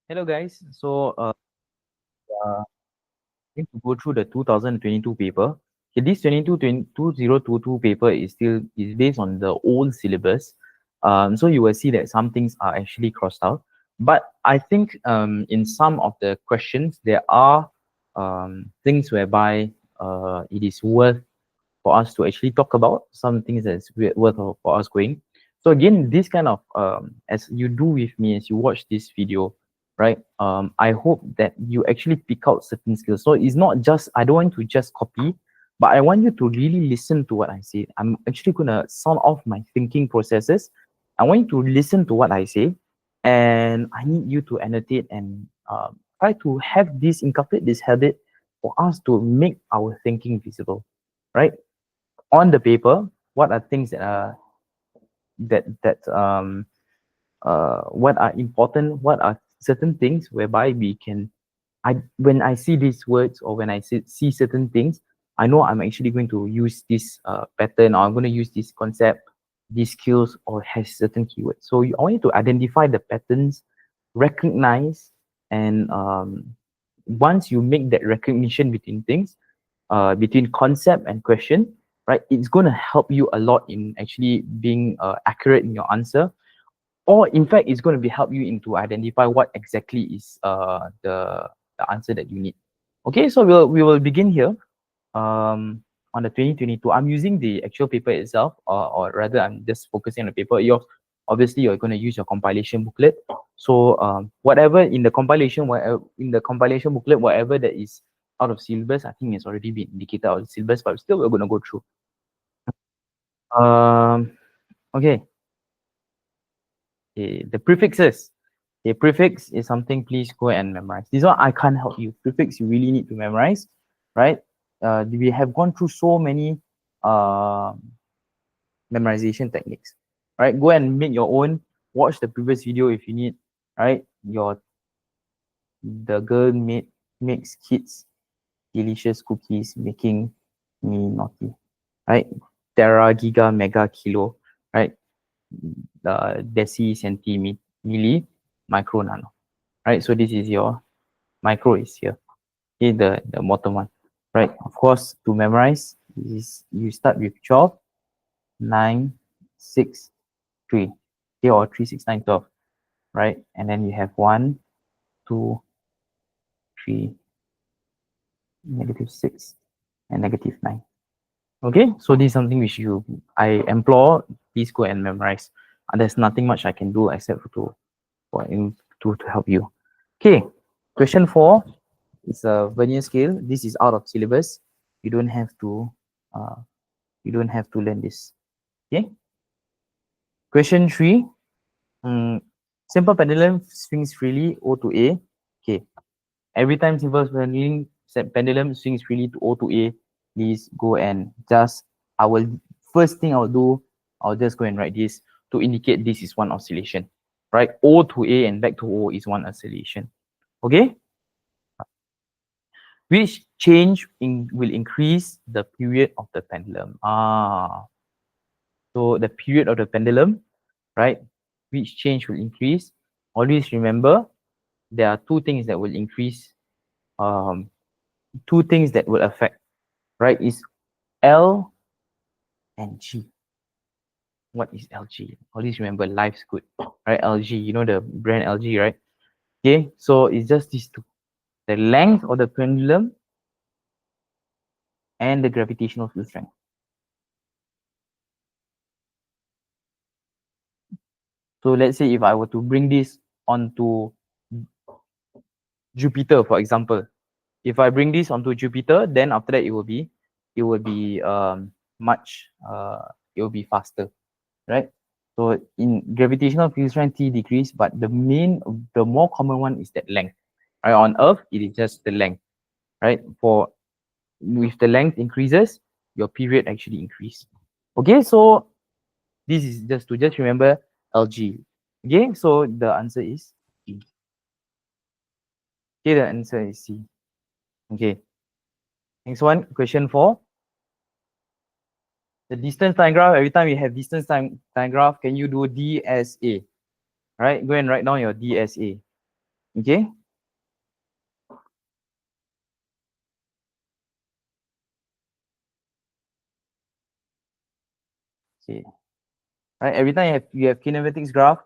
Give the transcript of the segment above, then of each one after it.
Hello guys. Going to go through the 2022 paper. Okay, this 2022 paper is based on the old syllabus. So you will see that some things are actually crossed out. But I think in some of the questions there are things whereby it is worth for us to actually talk about some things that's worth for us going. So again, this kind of as you do with me as you watch this video, right? I hope that you actually pick out certain skills. So it's not just I don't want to just copy, but I want you to really listen to what I say. I'm actually gonna sound off my thinking processes. I want you to listen to what I say, and I need you to annotate and try to have this inculcate this habit for us to make our thinking visible, right? On the paper, what are things that are what are important, what are certain things whereby we can when I see these words or when I see certain things, I know I'm actually going to use this pattern, or I'm going to use this concept, these skills, or has certain keywords. So I want you to identify the patterns, recognize, and once you make that recognition between things, between concept and question, right, it's going to help you a lot in actually being accurate in your answer, or in fact it's going to be help you into identify what exactly is the answer that you need. Okay, so we will begin here. On the 2022, I'm using the actual paper itself, or rather I'm just focusing on the paper. You're going to use your compilation booklet. So whatever in the compilation, booklet, whatever that is out of syllabus, I think it's already been indicated out of syllabus, but still we're going to go through. Okay. Okay, the prefixes. A prefix is something, please go and memorize. This one I can't help you. Prefix you really need to memorize, right? We have gone through so many memorization techniques, right? Go and make your own. Watch the previous video if you need, right? The girl makes kids delicious cookies, making me naughty, right? Tera, giga, mega, kilo, right? Deci, centi, milli, micro, nano, right? So this is your micro is here. Okay, the bottom one, right? Of course, to memorize, is you start with 12, 9, 6, 3. Okay, or 3, 6, 9, 12, right? And then you have 1, 2, 3, -6, and -9. Okay, so this is something which I implore, please go and memorize. There's nothing much I can do except to help you. Okay, question 4 is a vernier scale. This is out of syllabus. You don't have to learn this. Okay. Question 3. Simple pendulum swings freely O to A. Okay. Every time simple pendulum swings freely to O to A, please go and first thing I'll do, I'll just go and write this to indicate this is one oscillation, right? O to A and back to O is one oscillation. Okay. Which change will increase the period of the pendulum? So the period of the pendulum, right? Which change will increase? Always remember, there are two things that will increase, two things that will affect, right? Is L and G. What is LG? Always remember, life's good, right? LG, you know the brand LG, right? Okay, so it's just these two: the length of the pendulum and the gravitational field strength. So let's say if I were to bring this onto Jupiter, for example, if I bring this onto Jupiter, then after that it will be much it will be faster, right? So in gravitational field strength, T decrease, but the more common one is that length, right? On Earth, it is just the length, right? If the length increases, your period actually increase. Okay, so this is just remember LG. Okay, so the answer is C. Okay, the answer is C. Okay. Next one, question 4. The distance time graph, every time you have distance time graph, can you do DSA? Right, go and write down your DSA. Okay. Okay. Right. Every time you have kinematics graph,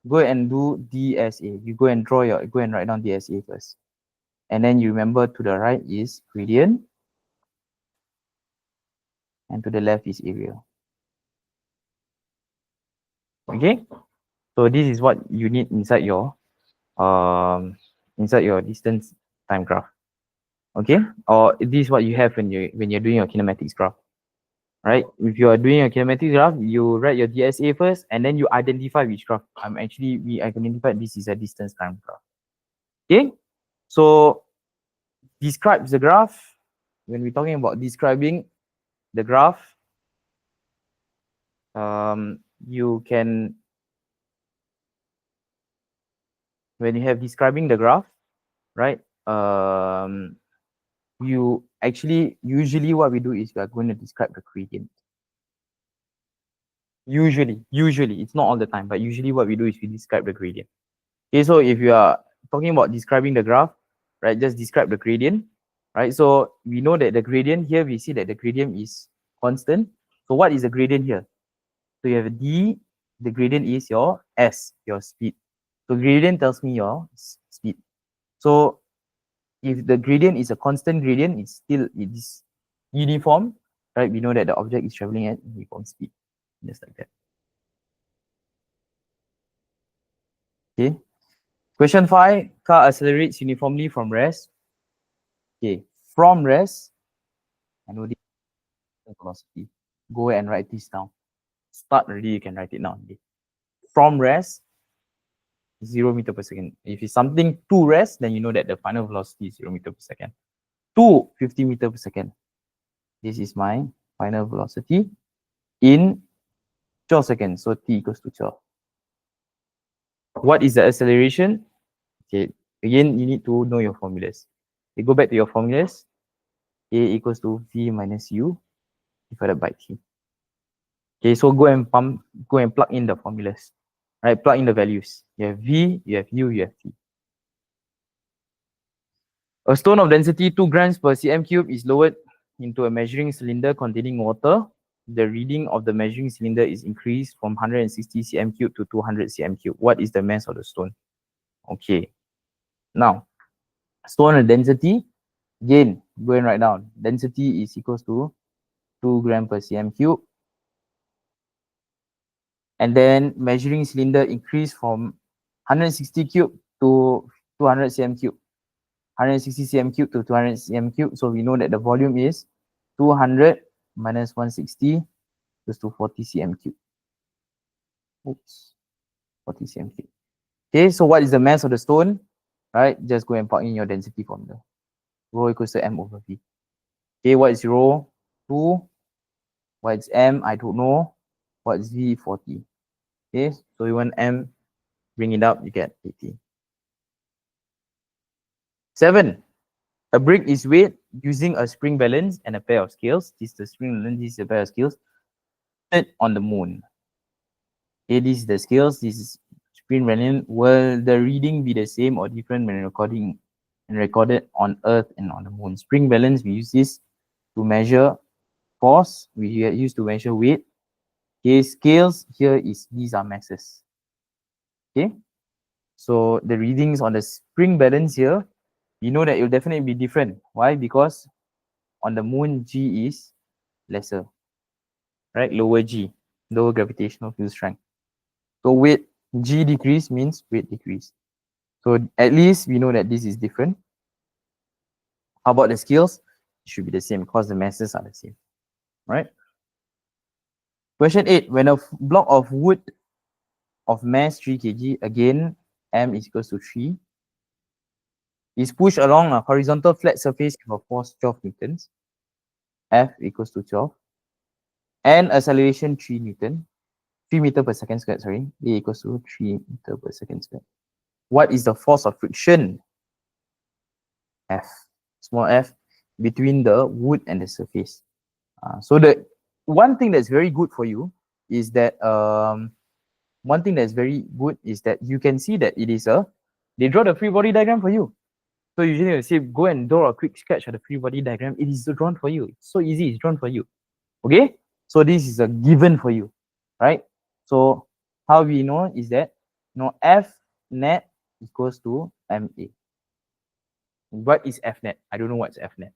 go and do DSA. You go and write down DSA first. And then you remember to the right is gradient and to the left is area. Okay. So this is what you need inside your distance time graph. Okay. Or this is what you have when you're doing your kinematics graph. Right. If you are doing a kinematics graph, you write your DSA first and then you identify which graph. We identified this is a distance time graph. Okay. So describes the graph. When we're talking about describing the graph, you can, when you have describing the graph, right? You actually, usually what we do is we are going to describe the gradient. Usually, it's not all the time, but usually what we do is we describe the gradient. Okay, so if you are talking about describing the graph, right, just describe the gradient, right? So we know that the gradient here, we see that the gradient is constant. So what is the gradient here? So you have D, the gradient is your S, your speed. So gradient tells me your speed. So if the gradient is a constant gradient, it is uniform, right? We know that the object is traveling at uniform speed, just like that. Okay. Question 5, car accelerates uniformly from rest. Okay, from rest, I know this velocity. Go and write this down. Start already, you can write it down. From rest, 0 meter per second. If it's something to rest, then you know that the final velocity is 0 meter per second. To 50 meter per second. This is my final velocity in 12 seconds. So t equals to 12. What is the acceleration? Okay, again, you need to know your formulas. Okay, go back to your formulas. A equals to v minus u divided by t. Okay, so go and plug in the formulas. Right, plug in the values. You have v, you have u, you have t. A stone of density 2 grams per cm cube is lowered into a measuring cylinder containing water. The reading of the measuring cylinder is increased from 160 cm cube to 200 cm cube. What is the mass of the stone? Okay. Now, stone of density, again, go and write down. Density is equals to 2 gram per cm cube. And then measuring cylinder increased from 160 cube to 200 cm cube. 160 cm cube to 200 cm cube. So we know that the volume is 200 minus 160 equals to 40 cm cube. Oops, 40 cm cube. Okay, so what is the mass of the stone? Right, just go and plug in your density formula. Rho equals to m over v. Okay, what is rho? 2. What is m? I don't know. What is v? 40. Okay, so you want m, bring it up, you get 80. 7. A brick is weighed using a spring balance and a pair of scales. This is the spring balance, this is a pair of scales. On the moon. Okay, this is the scales, this is spring balance. Will the reading be the same or different when recorded on Earth and on the moon? Spring balance, we use this to measure force. We use to measure weight. Okay, scales here is, these are masses. Okay, so the readings on the spring balance here, you know that it will definitely be different. Why? Because on the moon, G is lesser, right? Lower G, lower gravitational field strength. So weight, G decrease means weight decrease. So at least we know that this is different. How about the scales? It should be the same because the masses are the same, right? Question 8, when a block of wood of mass 3 kg, again, M is equals to 3, is pushed along a horizontal flat surface with a force 12 newtons, F equals to 12, and acceleration 3 newton, 3 meter per second squared, sorry, A equals to 3 meter per second squared. What is the force of friction? F, small f, between the wood and the surface. So the one thing that's very good for you is that you can see that it is a They draw the free body diagram for you. So usually I say, go and draw a quick sketch of the free body diagram. It is drawn for you. It's so easy. It's drawn for you. Okay. So this is a given for you, right? So how we know is that, F net equals to MA. What is F net? I don't know what's F net,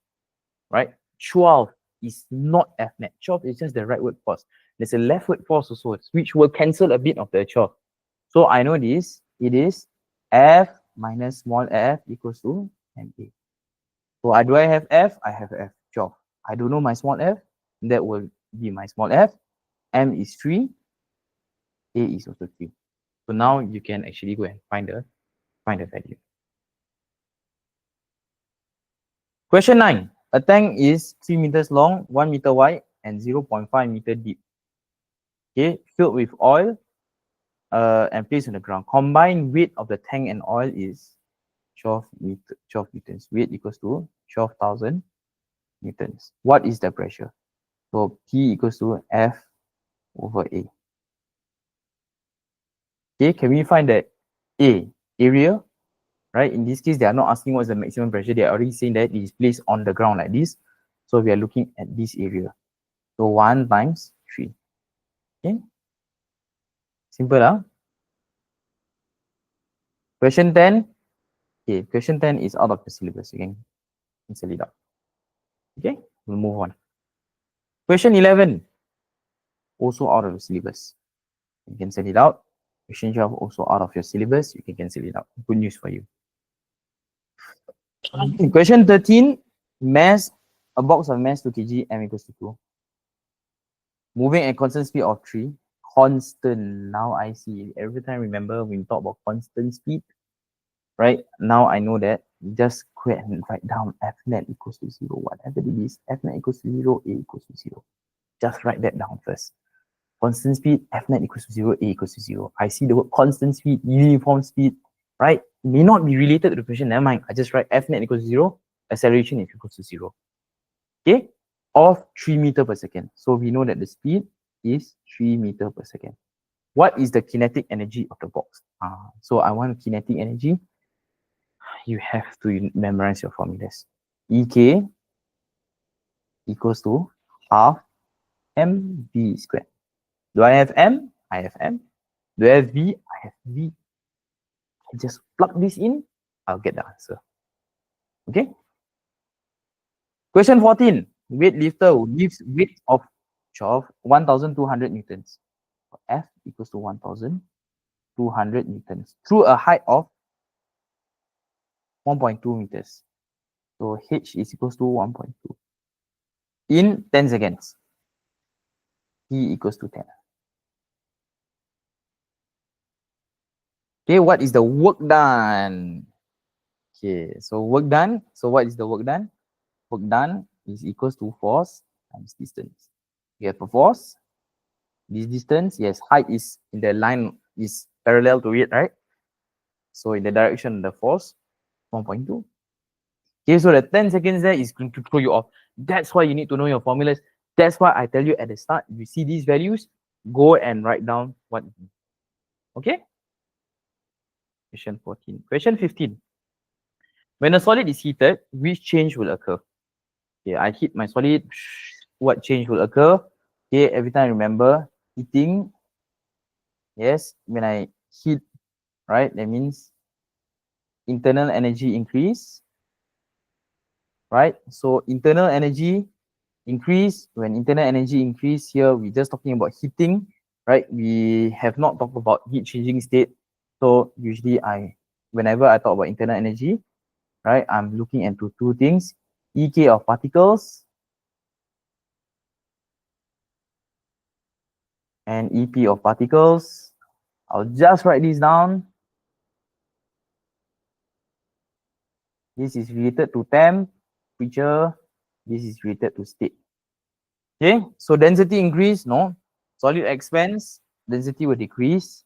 right? 12 is not F net. 12 is just the rightward force. There's a leftward force also, which will cancel a bit of the 12. So I know this. It is F minus small f equals to MA. So do I have F? I have F, 12. I don't know my small f. That will be my small f. M is 3. A is also 3. So now you can actually go and find the value. Question 9. A tank is 3 meters long, 1 meter wide, and 0.5 meter deep. Okay, filled with oil and placed on the ground. Combined weight of the tank and oil is 12 newtons. Weight equals to 12,000 newtons. What is the pressure? So P equals to F over A. Okay, can we find that area? Right, in this case, they are not asking what's the maximum pressure. They are already saying that it is placed on the ground like this. So we are looking at this area. So 1 times 3. Okay, simple, huh? Question 10. Okay, question 10 is out of the syllabus. You can cancel it out. Okay, we'll move on. Question 11, also out of the syllabus. You can cancel it out. Question 12, also out of your syllabus. You can cancel it out. Good news for you. Question 13, mass, a box of mass 2 kg, m equals to 2. Moving at constant speed of 3. Constant. Now I see. Every time, remember, when we talk about constant speed, right? Now I know that. Just go ahead and write down F net equals to 0. Whatever it is, F net equals to 0, A equals to 0. Just write that down first. Constant speed, F net equals to 0, A equals to 0. I see the word constant speed, uniform speed, right? It may not be related to the question. Never mind. I just write F net equals to 0, acceleration is equals to 0. Okay? Of 3 meters per second. So we know that the speed is 3 meters per second. What is the kinetic energy of the box? So I want kinetic energy. You have to memorize your formulas. EK equals to half mv squared. Do I have m? I have m. Do I have v? I have v. I just plug this in, I'll get the answer. Okay? Question 14. Weightlifter lifts weight of 1,200 newtons. F equals to 1,200 newtons through a height of 1.2 meters. So H is equals to 1.2 in 10 seconds. T equals to 10. Okay, what is the work done? Okay, so work done. So what is the work done? Work done is equals to force times distance. We have a force. This distance, yes, height is in the line, is parallel to it, right? So in the direction of the force, 1.2. Okay, so the 10 seconds there is going to throw you off. That's why you need to know your formulas. That's why I tell you at the start, if you see these values, go and write down what. Okay? Question 14. Question 15. When a solid is heated, which change will occur? Okay, I heat my solid. What change will occur? Okay, every time remember heating. Yes, when I heat, right, that means internal energy increase, right? So internal energy increase. When internal energy increase here, we're just talking about heating, right? We have not talked about heat changing state. So usually whenever I talk about internal energy, right, I'm looking into two things: EK of particles and EP of particles. I'll just write this down. This is related to temperature. This is related to state. Okay, so density increase, no. Solid expands, density will decrease.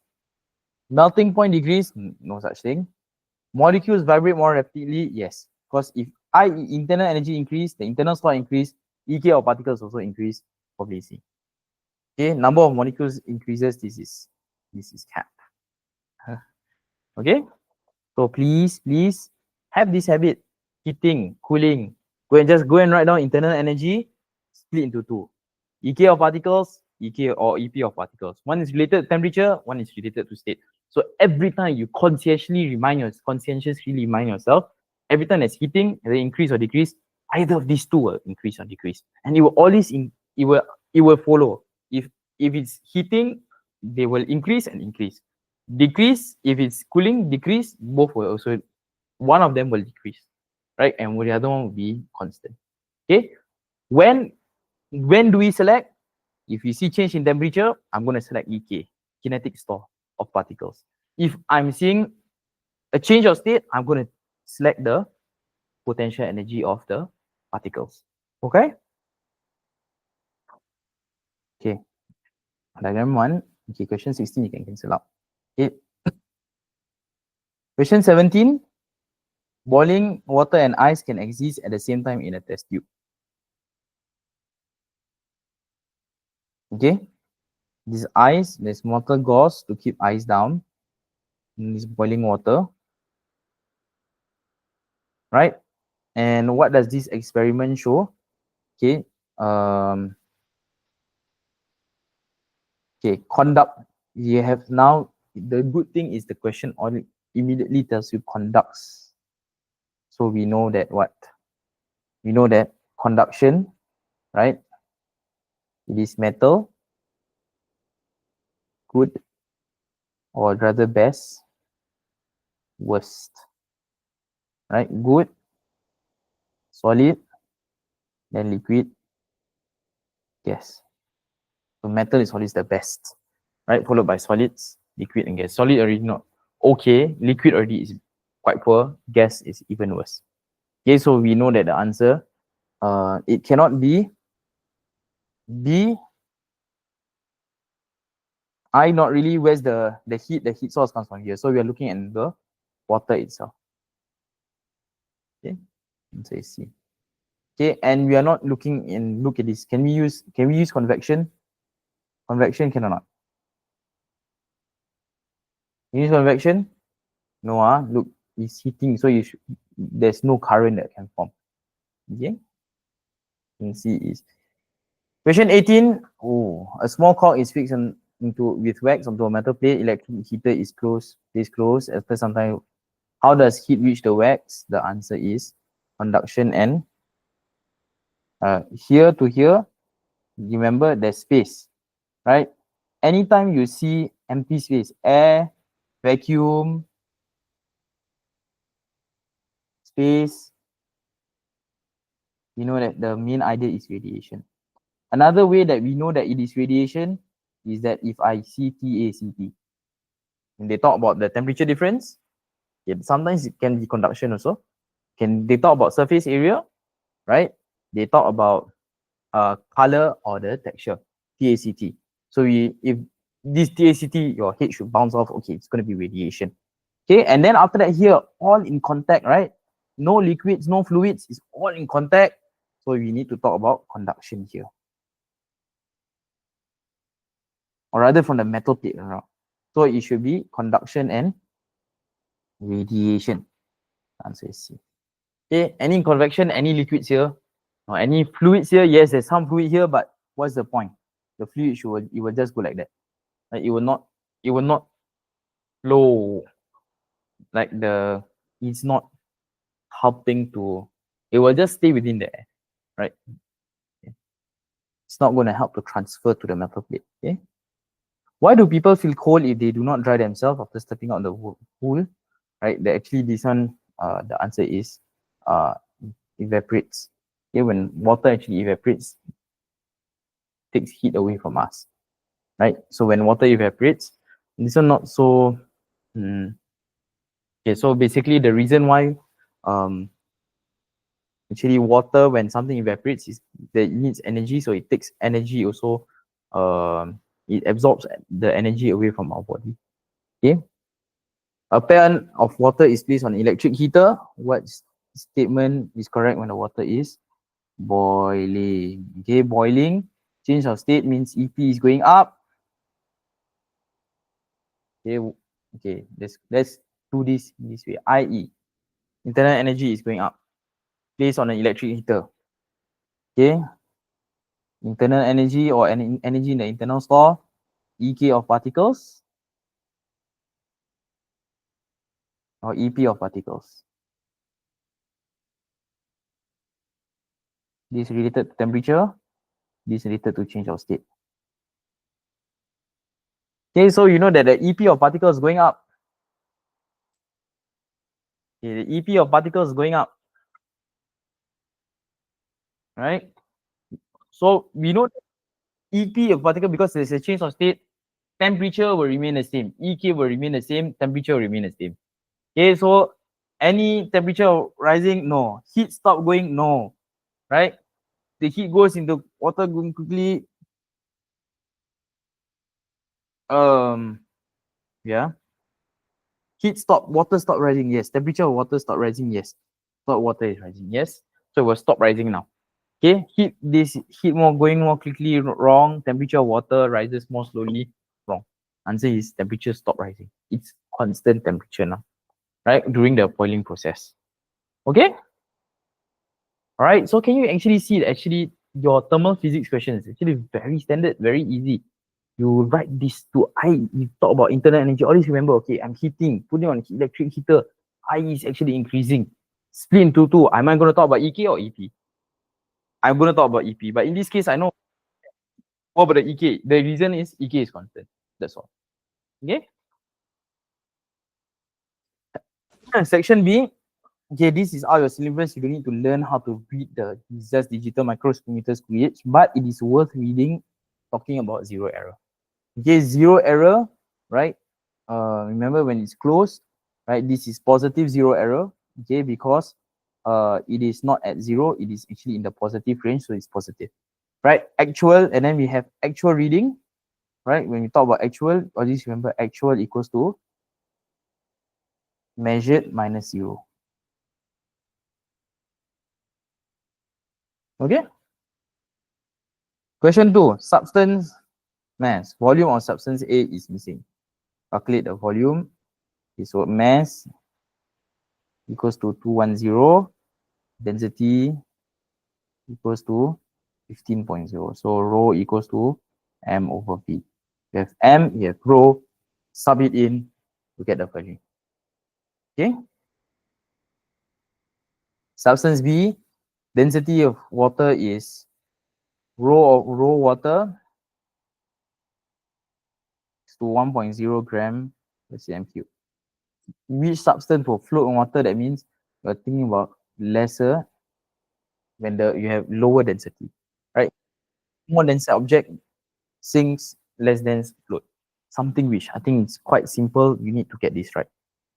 Melting point decrease, no such thing. Molecules vibrate more rapidly, yes. Because if internal energy increase, the internal slot increase, EK of particles also increase, probably see. Okay, number of molecules increases, this is cap. Okay, So please have this habit: heating, cooling. Go and write down internal energy, split into two: EK of particles, EK or EP of particles. One is related to temperature, one is related to state. So every time you conscientiously remind yourself, every time there's heating, either increase or decrease, either of these two will increase or decrease, and it will always it will follow. If it's heating, they will increase and increase. Decrease, if it's cooling, decrease, both will also, one of them will decrease, right? And the other one will be constant. Okay. When do we select? If you see change in temperature, I'm going to select EK, kinetic store of particles. If I'm seeing a change of state, I'm going to select the potential energy of the particles. Okay? Okay. Diagram 1. Okay, question 16, you can cancel out. Okay. Question 17. Boiling water and ice can exist at the same time in a test tube. Okay. This ice, there's water gauze to keep ice down in this boiling water. Right? And what does this experiment show? Okay. Okay, conduct. You have now, the good thing is the question only immediately tells you conducts. So we know that what? We know that conduction, right? It is metal, good, or rather best, worst. Right? Good, solid, then liquid, gas. So metal is always the best, right? Followed by solids, liquid, and gas. Solid already not okay. Liquid already is quite poor. Gas is even worse. Okay, so we know that the answer, it cannot be B. I, not really. Where's the heat? The heat source comes from here. So we are looking at the water itself. Okay, so C. Okay, and we are not looking in. Look at this. Can we use convection? Convection can or not? Can you use convection? No. Look, it's heating, so there's no current that can form. Okay. You can see is question 18. Oh, a small cork is fixed with wax onto a metal plate. Electric heater is closed. After some time, how does heat reach the wax? The answer is conduction and here to here. Remember, there's space, right? Anytime you see empty space, air, vacuum, space, you know that the main idea is radiation. Another way that we know that it is radiation is that if I see TACT, and they talk about the temperature difference, sometimes it can be conduction also. They talk about surface area, right? They talk about color or the texture, TACT. So if this TACT, your head should bounce off. Okay, it's going to be radiation. Okay, and then after that here, all in contact, right? No liquids, no fluids, it's all in contact. So we need to talk about conduction here. Or rather from the metal plate around. So it should be conduction and radiation. Answer is C. Okay, any convection, any liquids here, or any fluids here? Yes, there's some fluid here, but what's the point? The fluid it will just go like that. Like it will not flow. Like it's not helping to, it will just stay within there, right? Okay. It's not going to help to transfer to the metal plate. Okay. Why do people feel cold if they do not dry themselves after stepping out the pool? Right? Actually, this one, the answer is evaporates. Okay, when water actually evaporates, it takes heat away from us. Right? So when water evaporates, this one not so. Okay, so basically the reason why actually water, when something evaporates, is that it needs energy, so it takes energy also. It absorbs the energy away from our body. Okay. A pan of water is placed on an electric heater. What statement is correct when the water is boiling? Okay, boiling. Change of state means EP is going up. Okay, okay. Let's do this in this way, i.e. internal energy is going up based on an electric heater. Okay, internal energy or energy in the internal store, EK of particles or EP of particles. This related to temperature, this related to change of state. Okay, so you know that the EP of particles is going up. Okay, the EP of particles is going up. Right? So we know EP of particle, because there's a change of state, temperature will remain the same, EK will remain the same, temperature will remain the same. Okay, so any temperature rising, no. Heat stop going, no. Right? The heat goes into water going quickly. Yeah. Heat stop, water stop rising, yes. Temperature of water stop rising, yes. Stop water is rising, yes. So it will stop rising now. Okay, heat more going more quickly, wrong. Temperature of water rises more slowly, wrong. Answer is temperature stop rising. It's constant temperature now, right? During the boiling process. Okay. All right. So can you actually see that actually your thermal physics question is actually very standard, very easy. You write this to I. You talk about internal energy. Always remember, okay, I'm heating, putting on electric heater. I is actually increasing. Split into two. Am I going to talk about EK or EP? I'm going to talk about EP. But in this case, I know. What about the EK? The reason is EK is constant. That's all. Okay. Section B. Okay, this is all your syllabus. You don't need to learn how to read the just digital microspherometers gauge, but it is worth reading. Talking about zero error. Okay, zero error, right? Remember when it's closed, right? This is positive zero error. Okay, because it is not at zero. It is actually in the positive range, so it's positive, right? Actual, and then we have actual reading. Right, when we talk about actual, always remember actual equals to measured minus zero. Okay. Question 2, substance mass. Volume of substance A is missing. Calculate the volume. Okay, so mass equals to 210. Density equals to 15.0. So rho equals to m over v. You have m, you have rho, sub it in to get the value. Okay. Substance B, density of water is rho water to 1.0 gram per cm cube. Which substance will float in water? That means you're thinking about lesser when you have lower density, right? More dense object sinks, less dense float. Something which I think it's quite simple. You need to get this right.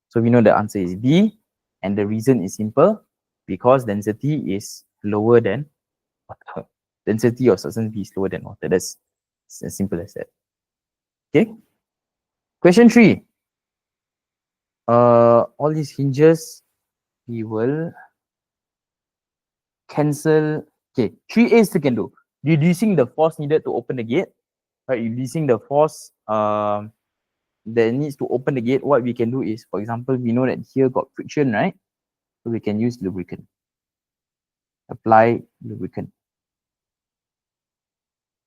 So we know the answer is B, and the reason is simple because density is lower than water. Density of substance B is lower than water. That's as simple as that. Okay. Question 3. All these hinges we will cancel. Okay, 3A still can do. Reducing the force needed to open the gate, right? Reducing the force that needs to open the gate. What we can do is, for example, we know that here got friction, right? So we can use lubricant. Apply lubricant.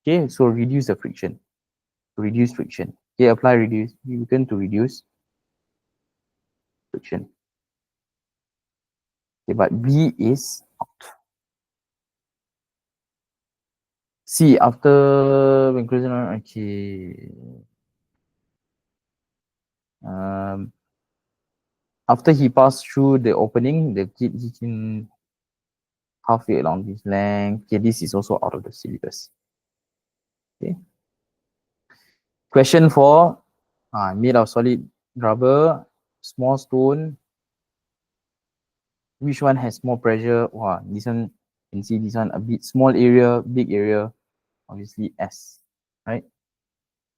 Okay, so reduce the friction. Reduce friction. Okay, apply reduce lubricant to reduce friction. Okay, but B is out. C, after when closing on, okay. After he passed through the opening, the kid he can halfway along this length. Okay, this is also out of the syllabus. Okay. Question 4. Made of solid rubber, small stone. Which one has more pressure? Wow, this one, you can see this one a bit small area, big area. Obviously S, right?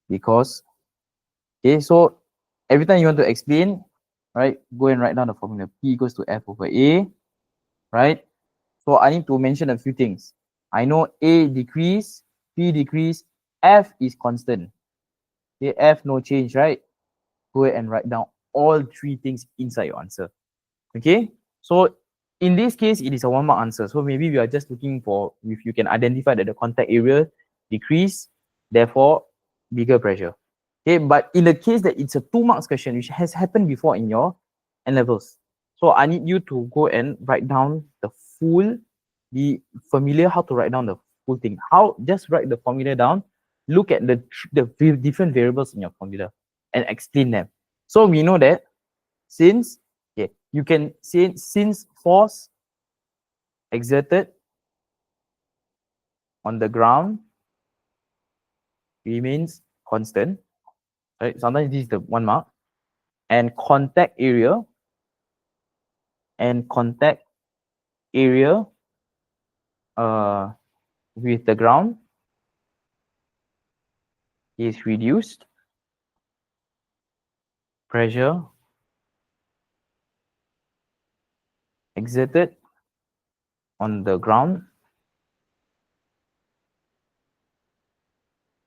Because, okay, so every time you want to explain, right, go and write down the formula. P equals to F over A, right? So I need to mention a few things. I know A decrease, P decrease, F is constant. Okay, F no change, right? Go ahead and write down all three things inside your answer. Okay, so in this case, it is a 1 mark answer. So maybe we are just looking for if you can identify that the contact area decrease, therefore bigger pressure. Okay, but in the case that it's a 2 marks question, which has happened before in your N levels, so I need you to go and write down the full, be familiar how to write down the full thing. How, just write the formula down, look at the different variables in your formula and explain them. So we know that since, okay, you can say since force exerted on the ground remains constant, right? Sometimes this is the 1 mark, and contact area with the ground is reduced, pressure exerted on the ground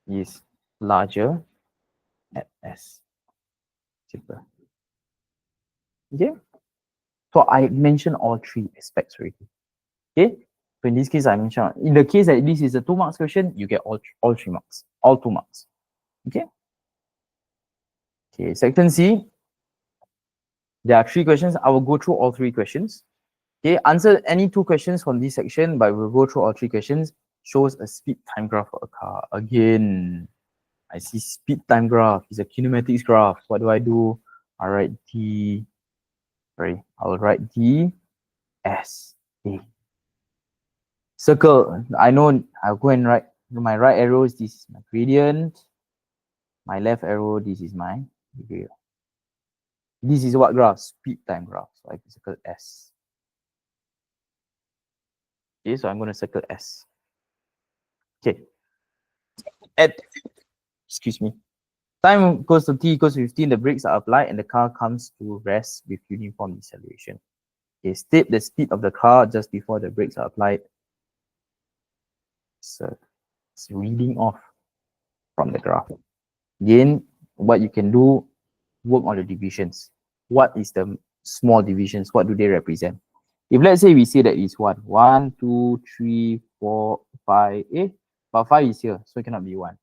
is larger at S. Simple. Okay. So I mentioned all three aspects already. Okay. So in this case, I mentioned, in the case that this is a 2 marks question, you get all 3 marks, all 2 marks. Okay. Okay. Section C, there are 3 questions. I will go through all 3 questions. Okay. Answer any 2 questions from this section, but we'll go through all 3 questions. Shows a speed time graph for a car. Again, I see speed time graph. It's a kinematics graph. What do? I write D. Sorry, I will write D S A. Circle. I know I'll go and write my right arrow is this is my gradient. My left arrow, this is my gradient. This is what graph? Speed time graph. So I can circle S. Okay, so I'm going to circle S. Okay. Excuse me. Time goes to t equals 15, the brakes are applied and the car comes to rest with uniform deceleration. Okay, state the speed of the car just before the brakes are applied. So it's reading off from the graph. Again, what you can do, work on the divisions. What is the small divisions? What do they represent? If let's say we say that it's 1, 2, 3, 4, 5, but 5 is here, so it cannot be 1.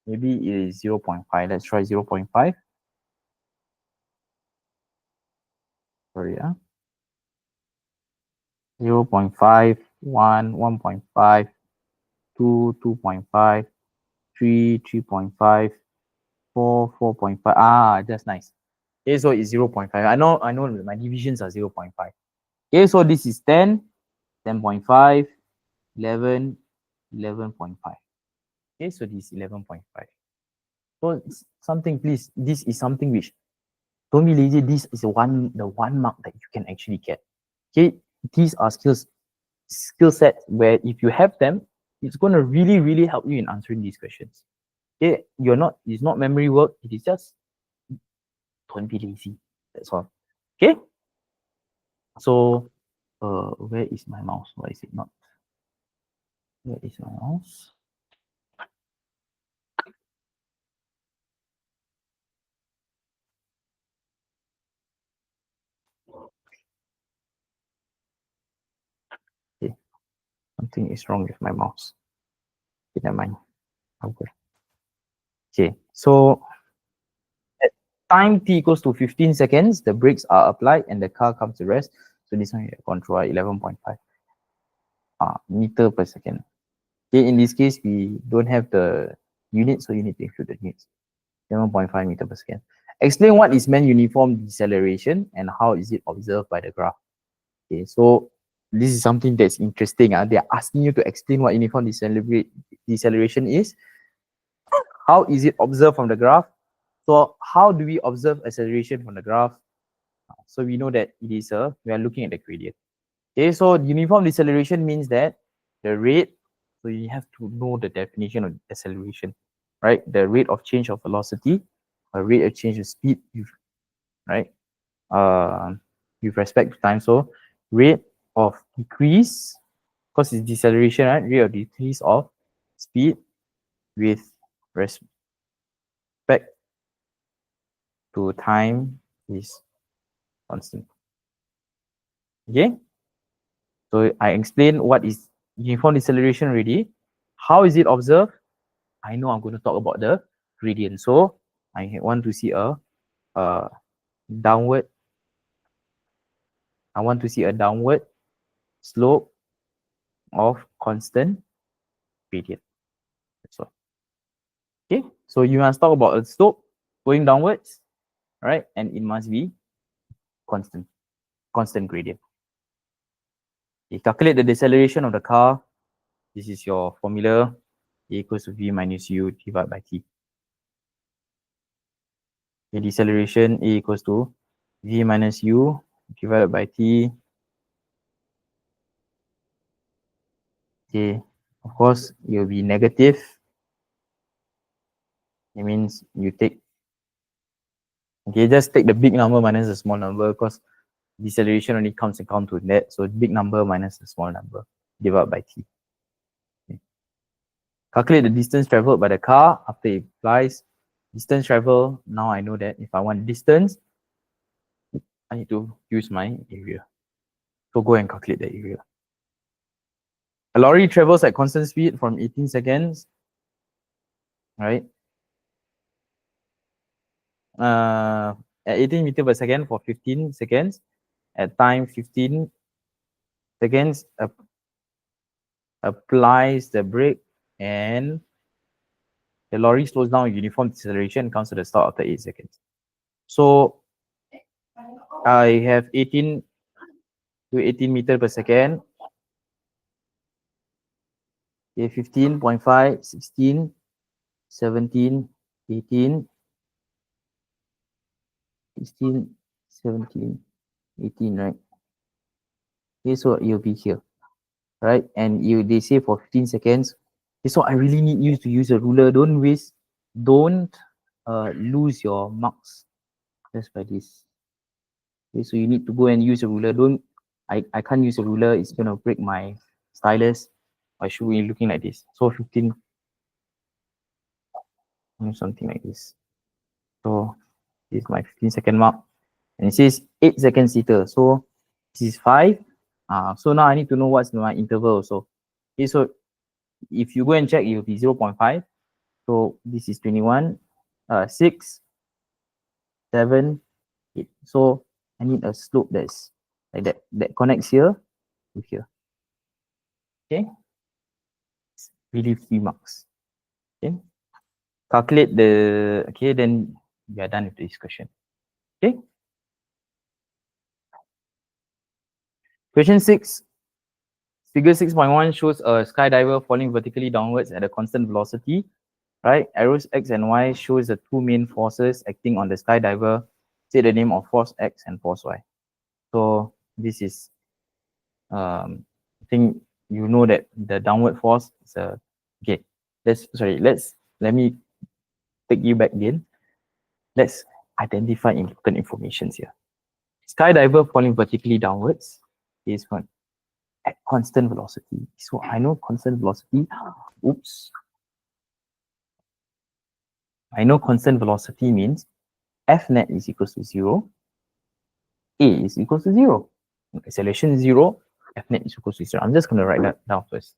Maybe it is 0.5. Let's try 0.5. Sorry, 0.5, 1, 1.5, 2, 2.5, 3, 3.5, 4, 4.5. Ah, that's nice. Okay, so it's 0.5. I know my divisions are 0.5. Okay, so this is 10, 10.5, 11, 11.5. Okay, so this is 11.5. So something, please, this is something which, don't be lazy, this is the one mark that you can actually get. Okay, these are skill sets where if you have them, it's going to really, really help you in answering these questions. Okay, it's not memory work, it is just, don't be lazy. That's all. Okay. So, where is my mouse? Why is it not? Where is my mouse? Okay, something is wrong with my mouse. Okay, never mind. Okay, so at time t equals to 15 seconds, the brakes are applied and the car comes to rest. So this one control 11.5 meter per second. Okay, in this case, we don't have the unit, so you need to include the units. 11.5 meter per second. Explain what is meant uniform deceleration and how is it observed by the graph. Okay, so this is something that's interesting. They're asking you to explain what uniform deceleration is. How is it observed from the graph? So how do we observe acceleration from the graph? So we know that it is we are looking at the gradient. Okay, so uniform deceleration means that the rate, so you have to know the definition of acceleration, right? The rate of change of velocity, a rate of change of speed, right? With respect to time. So rate of decrease, because it's deceleration, right? Rate of decrease of speed with respect to time is constant. Okay, so I explained what is uniform deceleration already. How is it observed? I know I'm going to talk about the gradient. So I want to see a downward. I want to see a downward slope of constant gradient. So, okay, so you must talk about a slope going downwards, right? And it must be constant gradient. You calculate the deceleration of the car. This is your formula. A equals to V minus U divided by T. The deceleration A equals to V minus U divided by T. Okay, of course, it will be negative. It means you take, okay, just take the big number minus the small number because deceleration only comes account to that. So big number minus the small number divided by T. Okay. Calculate the distance traveled by the car after it applies. Distance travel, now I know that if I want distance, I need to use my area. So go and calculate the area. A lorry travels at constant speed from 18 seconds, right? At 18 meters per second for 15 seconds. At time 15 seconds, applies the brake and the lorry slows down uniform deceleration, comes to the start after 8 seconds. So I have 18 to 18 meters per second. Okay, 15.5, 16, 17, 18, 16, 17, 18, right? Okay, so you'll be here, right? And they say for 15 seconds. Okay, so I really need you to use a ruler. Don't lose your marks just by this. Okay, so you need to go and use a ruler. I can't use a ruler. It's gonna break my stylus. I should be looking like this. So 15, something like this. So this is my 15-second mark. And it says 8 seconds later. So this is 5. So now I need to know what's my interval also. Okay, so if you go and check, it will be 0.5. So this is 21, 6, 7, 8. So I need a slope that's like that connects here with here. Okay. Really 3 marks. Okay. Calculate the, okay, then we are done with this question. Okay. Question 6. Figure 6.1 shows a skydiver falling vertically downwards at a constant velocity, right? Arrows X and Y shows the two main forces acting on the skydiver. Say the name of force X and force Y. So this is, I think you know that the downward force is a, okay, let me take you back again. Let's identify important information here. Skydiver falling vertically downwards is one at constant velocity. So I know constant velocity. Oops. I know constant velocity means F net is equals to 0. A is equals to 0. Acceleration is 0. F net is equals to 0. I'm just going to write that down first.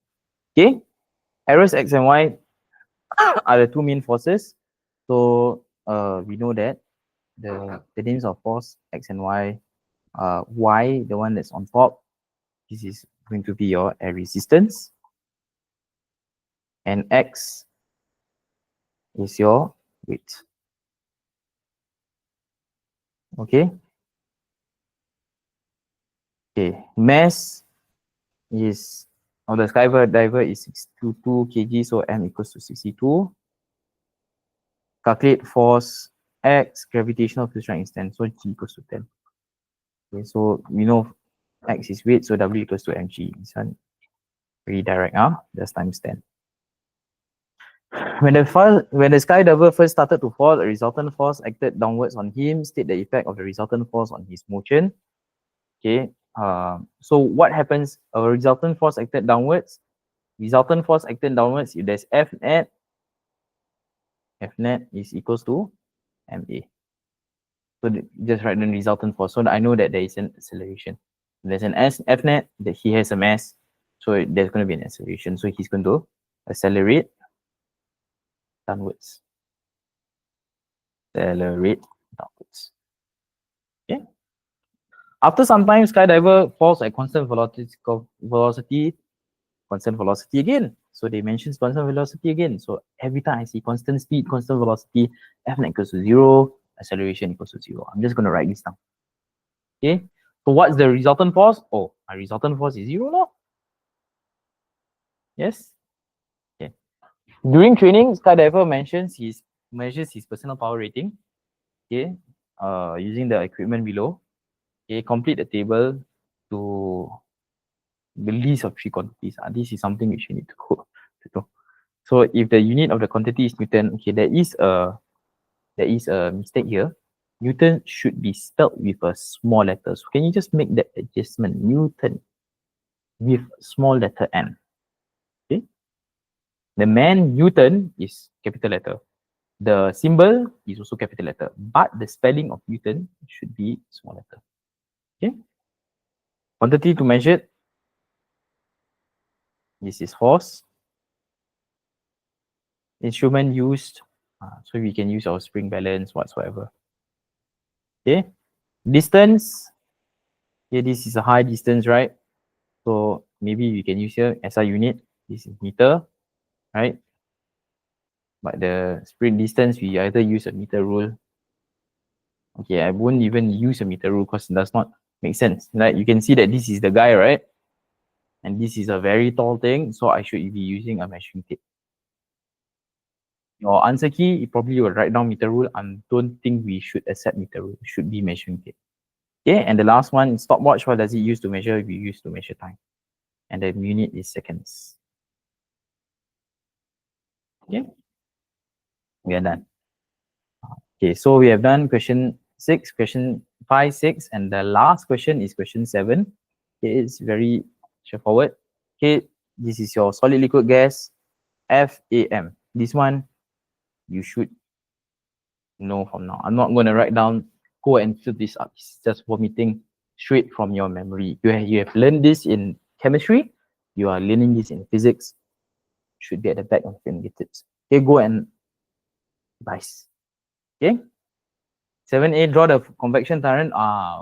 Okay. Arrows X and Y are the two main forces. So we know that the names of force X and Y, Y, the one that's on top, this is going to be your air resistance. And X is your weight. Okay. Okay. Mass is of the skydiver is 622 kg, so M equals to 62. Calculate force X, gravitational field strength is 10, so G equals to 10. Okay, so we know X is weight, so W equals to mg. This one very direct, just times 10. When the skydiver first started to fall, a resultant force acted downwards on him. State the effect of the resultant force on his motion. Okay. So what happens? A resultant force acted downwards. Resultant force acted downwards. If there's F net is equals to ma. So just write the resultant force. So I know that there is an acceleration. There's an F net, that he has a mass. So there's going to be an acceleration. So he's going to accelerate downwards. Accelerate downwards. Okay. After some time, skydiver falls at constant velocity again. So they mention constant velocity again. So every time I see constant speed, constant velocity, F net equals to 0, acceleration equals to 0. I'm just going to write this down. Okay. So what's the resultant force? Oh, my resultant force is 0 now. Yes. Okay. During training, skydiver measures his personal power rating. Okay. Using the equipment below. Okay. Complete the table to the list of 3 quantities. This is something which you need to go. So if the unit of the quantity is Newton, okay, there is a mistake here. Newton should be spelled with a small letter. So can you just make that adjustment? Newton with small letter N. Okay. The man Newton is capital letter. The symbol is also capital letter, but the spelling of Newton should be small letter. Okay. Quantity to measure. This is force. Instrument used. So we can use our spring balance whatsoever. Okay. Distance. Okay, this is a high distance, right? So maybe we can use here SI unit. This is meter, right? But the sprint distance, we either use a meter rule. Okay, I won't even use a meter rule because it does not make sense. Right? You can see that this is the guy, right? And this is a very tall thing, so I should be using a measuring tape. Your answer key, you probably will write down meter rule. I don't think we should accept meter rule. It should be measuring tape. Okay, and the last one, stopwatch. What does it use to measure? We use to measure time. And the unit is seconds. Okay, we are done. Okay, so we have done question 6, question 5, 6, and the last question is question 7. Okay, it's very straightforward. Okay, this is your solid liquid gas, FAM. This one you should know from now. I'm not going to write down, go and fill this up. It's just vomiting straight from your memory. You have learned this in chemistry. You are learning this in physics. Should be at the back of your fingertips. Okay, go and revise. Okay. 7A, draw the convection current.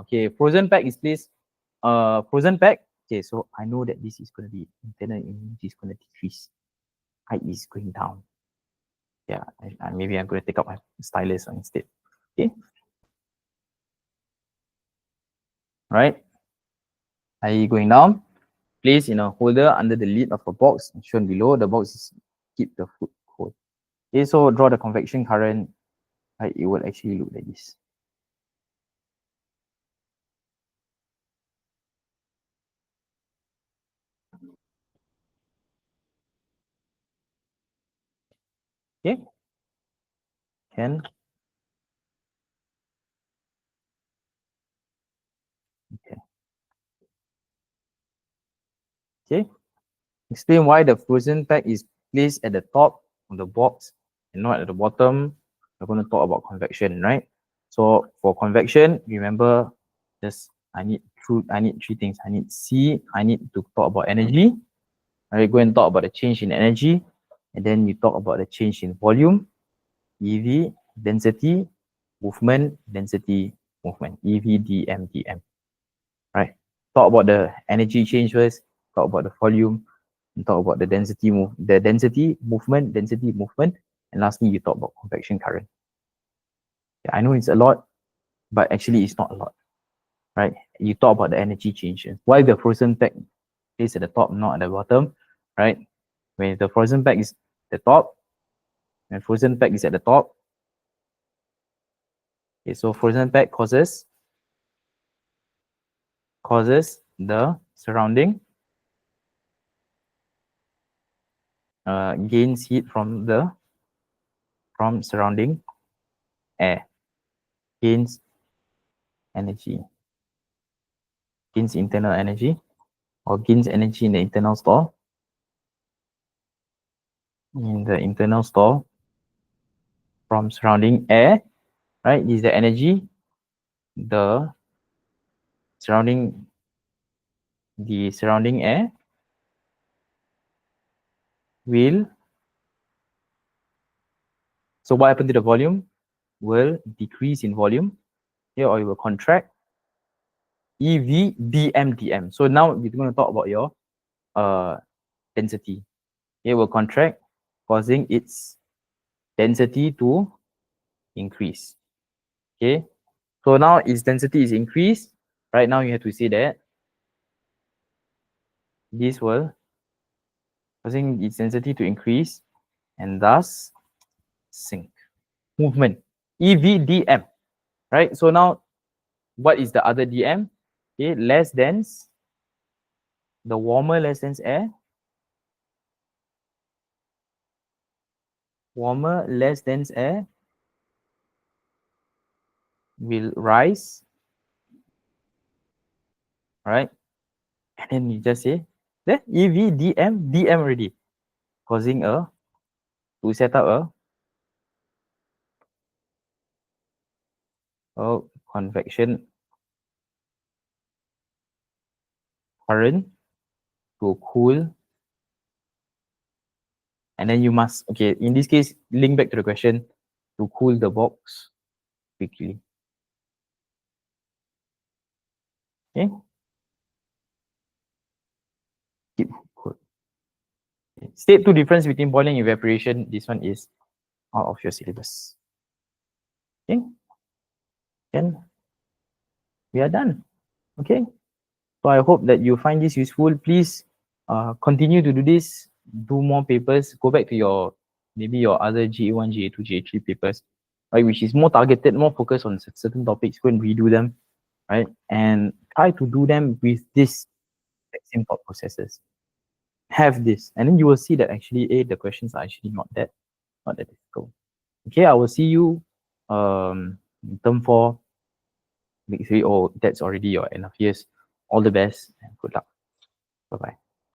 Okay. Frozen pack is please. Frozen pack. Okay, so I know that this is going to be internal immunity is going to decrease. Height is going down. Yeah, maybe I'm going to take up my stylus instead. Okay. Right. Height going down. Place in a holder under the lid of a box shown below. The box is keep the food cold. Okay, so draw the convection current. Right, it will actually look like this. Okay. Can. Okay. Okay. Explain why the frozen pack is placed at the top of the box and not at the bottom. We're going to talk about convection, right? So for convection, remember, just I need 3 things. I need to talk about energy. I go and talk about the change in energy, and then you talk about the change in volume, EV, density, movement, density, movement, EV, DM, DM. Right? Talk about the energy change first, talk about the volume, and talk about the density movement, and lastly you talk about convection current. Yeah, I know it's a lot, but actually it's not a lot, right? You talk about the energy changes. Why the frozen pack is at the top, not at the bottom, right? When the frozen pack is the top, and frozen pack is at the top. Okay, so frozen pack causes the surrounding gains heat from surrounding air, gains energy, gains internal energy, or gains energy in the internal store. In the internal store from surrounding air, right? This is the energy. the surrounding air will, so what happened to the volume? Will decrease in volume here, or it will contract. EV dm dm. So now we're going to talk about your density. It will contract, causing its density to increase. Okay, so now its density is increased. Right now you have to say that this will causing its density to increase and thus sink. Movement. EV dm. Right? So now what is the other dm? Okay, less dense, the warmer less dense air. Warmer less dense air will rise. Right? And then you just say the EV dm already, causing to set up a convection current to cool. And then you must, okay, in this case, link back to the question, to cool the box quickly. Okay. Keep cool. State 2 difference between boiling and evaporation. This one is out of your syllabus. Okay. Then we are done. Okay. So I hope that you find this useful. Please continue to do this. Do more papers. Go back to your maybe your other GA1, GA2, GA3 papers, right? Which is more targeted, more focused on certain topics. Go and redo them, right? And try to do them with this same thought processes. Have this, and then you will see that actually, the questions are actually not that difficult. Okay, I will see you in term 4, week 3. Oh, that's already your end of years. All the best and good luck. Bye bye.